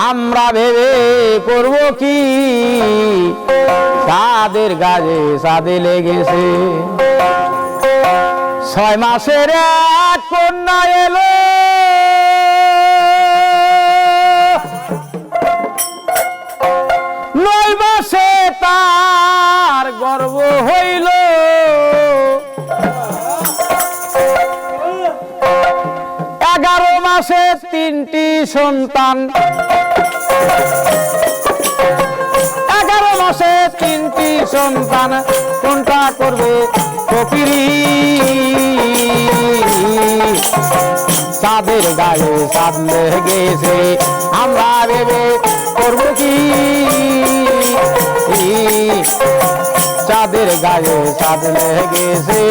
আমরা ভেবে করব কি চাঁদের গায়ে চাঁদে লেগেছে 6 মাসের এক কন্যা এলো মাসে তার গর্ব হইল 11 মাসে 3টি সন্তান 11 মাসে 3টি সন্তান কোনটা করবে কপিরি চাঁদের গায়ে চাঁদ লেগেছে আমরা ভেবে করব কি চাঁদের গায়ে চাঁদ লেগেছে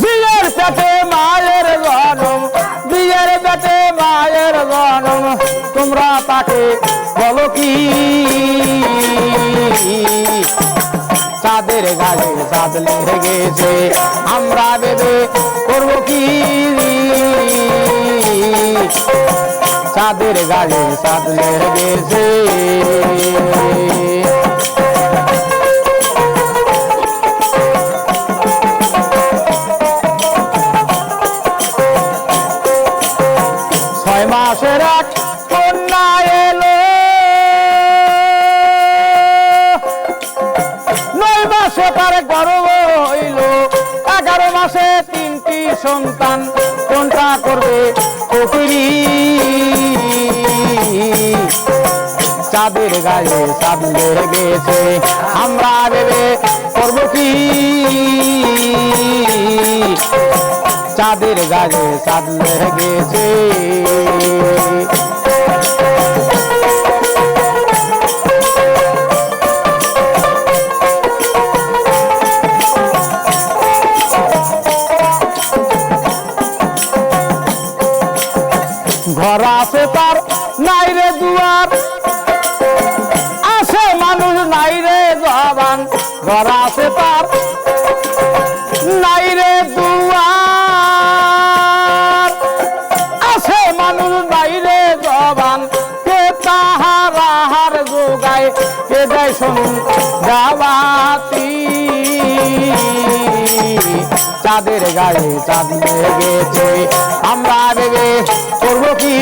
বিয়ের পেটে মায়ের জনম বিয়ের পেটে মায়ের জনম তোমরা তাকে বলো কি চাঁদের গায়ে চাঁদ লেগেছে আমরা ভেবে করব কি চাঁদের গায়ে চাঁদ লেগেছে মাসের এক কন্যা এলো 9 মাসে তার গর্ব হইল 11 মাসে 3টি সন্তান কোনটা করবে কপিরি চাঁদের গায়ে চাঁদ লেগেছে আমরা ভেবে করব কি চাঁদের গায়ে চাঁদ লেগেছে ঘর আছে তার নাই রে দুয়ার আছে মানুষ নাই রে জবান ঘর আছে তার নাই রে দুয়ার আছে মানুষ নাই রে জবান কে তাহার আহার যোগায় কে দেয় শোন গাবাতি চাঁদের গায়ে চাঁদ লেগেছে আমরা ভেবে করব কি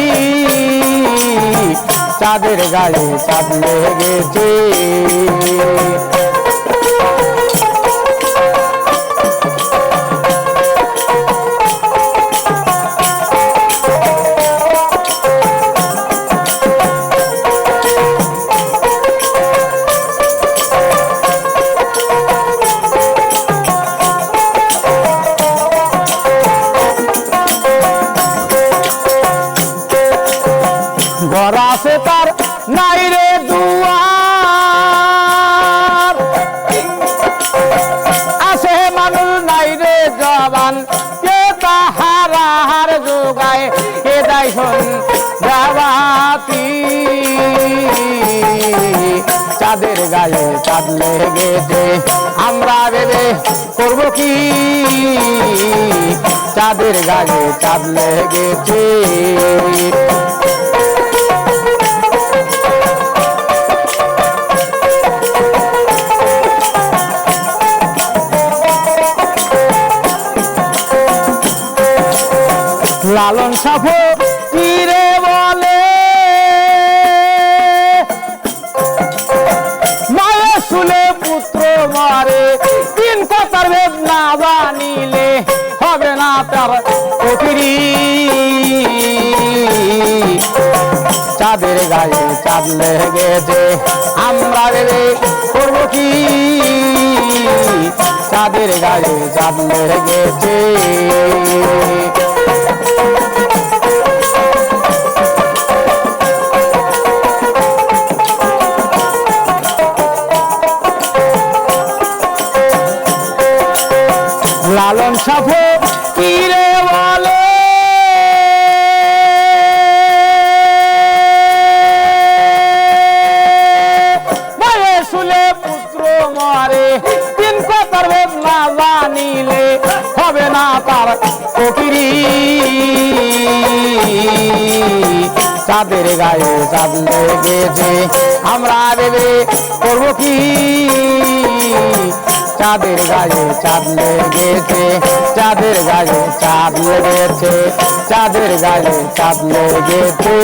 চাঁদের গায়ে চাঁদ লেগেছে ঘর আছে তার নাই রে দুয়ার আছে মানুষ নাই রে জবান কে তাহার আহার যোগায় কে দেয় শোন গাবাতি চাঁদের গায়ে চাঁদ লেগেছে আমরা ভেবে করব কি চাঁদের গায়ে চাঁদ লেগেছে লালন সাফো তীরে বলে মায়ের শুনে পুত্র মারে 3 কথার ভেদ না জানিলে হবে না তার কপিরি চাঁদের গায়ে চাঁদ লেগেছে আমরা ভেবে করব কি চাঁদের গায়ে চাঁদ লেগেছে লালন সাফো তীরে বলে আমার ফকিরি চাঁদের গায়ে চাঁদ লেগেছে আমরা ভেবে করবো কি চাঁদের গায়ে চাঁদ লেগেছে চাঁদের গায়ে চাঁদ লেগেছে চাঁদের গায়ে চাঁদ লেগেছে